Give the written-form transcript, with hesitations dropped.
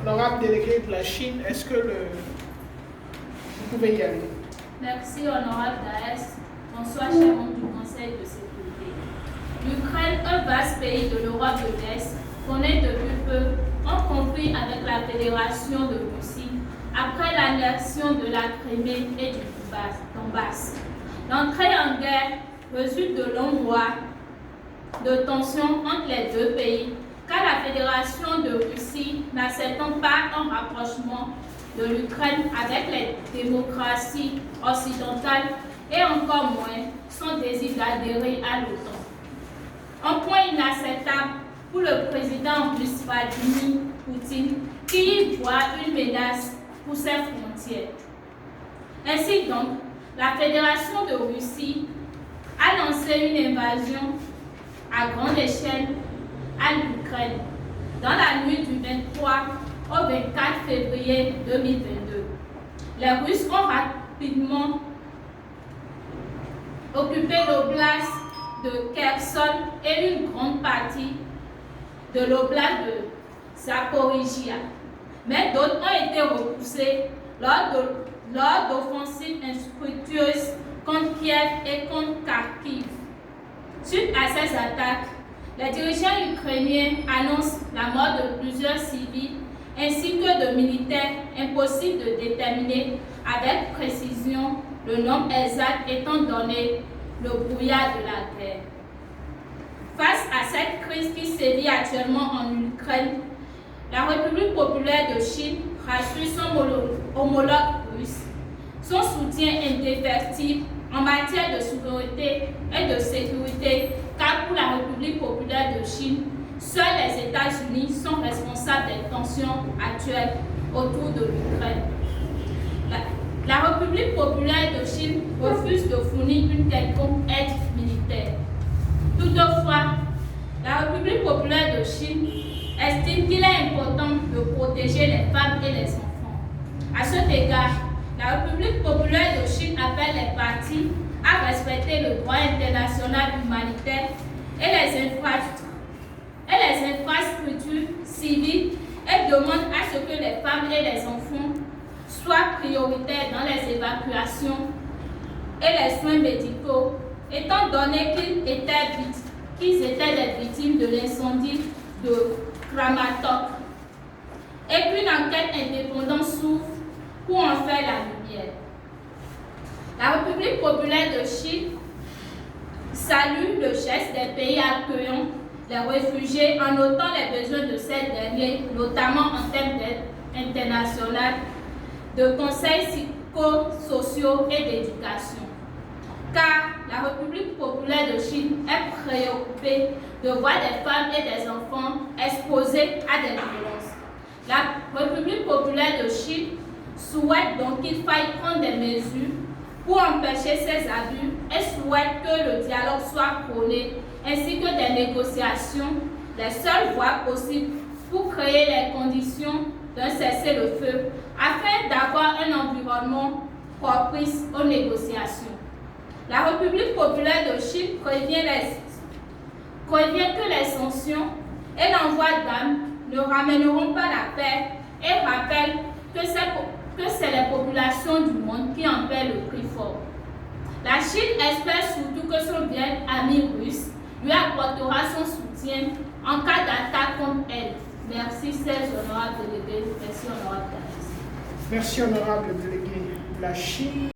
Honorable délégué de la Chine, est-ce que vous pouvez y aller? Merci, honorable Daès. Bonsoir, chers membres du Conseil de sécurité. L'Ukraine, un vaste pays de l'Europe de l'Est, connaît depuis peu un conflit avec la Fédération de Russie après l'annexion de la Crimée et du Donbass. L'entrée en guerre résulte de longs mois de tensions entre les deux pays, car la Fédération de Russie n'acceptant pas un rapprochement de l'Ukraine avec les démocraties occidentales et encore moins son désir d'adhérer à l'OTAN. Un point inacceptable pour le président russe Vladimir Poutine qui y voit une menace pour ses frontières. Ainsi donc, la Fédération de Russie a lancé une invasion à grande échelle à l'Ukraine dans la nuit du 23 au 24 février 2022. Les Russes ont rapidement occupé l'oblast de Kherson et une grande partie de l'oblast de Zaporizhia, mais d'autres ont été repoussés lors d'offensives infructueuses contre Kiev et contre Kharkiv. Suite à ces attaques, les dirigeants ukrainiens annoncent la mort de plusieurs civils ainsi que de militaires, impossible de déterminer avec précision le nombre exact étant donné le brouillard de la guerre. Face à cette crise qui sévit actuellement en Ukraine, la République populaire de Chine rassure son homologue russe. Son soutien indéfectible en matière de souveraineté et de sécurité, car pour la République populaire de Chine, seuls les États-Unis sont responsables des tensions actuelles autour de l'Ukraine. La République populaire de Chine refuse de fournir une quelconque aide militaire. Toutefois, la République populaire de Chine estime qu'il est important de protéger les femmes et les enfants. À cet égard, la République populaire de Chine appelle les parties à respecter le droit international humanitaire et les infrastructures civiles et demande à ce que les femmes et les enfants soient prioritaires dans les évacuations et les soins médicaux, étant donné qu'ils étaient les victimes de l'incendie de Kramatorsk, et qu'une enquête indépendante s'ouvre pour en faire la lumière. La République populaire de Chine salue le geste des pays accueillant les réfugiés en notant les besoins de ces derniers, notamment en termes d'aide internationale, de conseils psychosociaux et d'éducation. Car la République populaire de Chine est préoccupée de voir des femmes et des enfants exposés à des violences. La République populaire de Chine souhaite donc qu'il faille prendre des mesures pour empêcher ces abus et souhaite que le dialogue soit prôné ainsi que des négociations, les seules voies possibles pour créer les conditions d'un cessez-le-feu afin d'avoir un environnement propice aux négociations. La République populaire de Chine prévient que les sanctions et l'envoi d'armes ne ramèneront pas la paix et rappelle que c'est les populations du monde qui en paient le prix fort. La Chine espère surtout que son vieil ami russe lui apportera son soutien en cas d'attaque contre elle. Merci, chers honorables délégués. Merci, honorable Daès. Merci, honorable délégué de la Chine.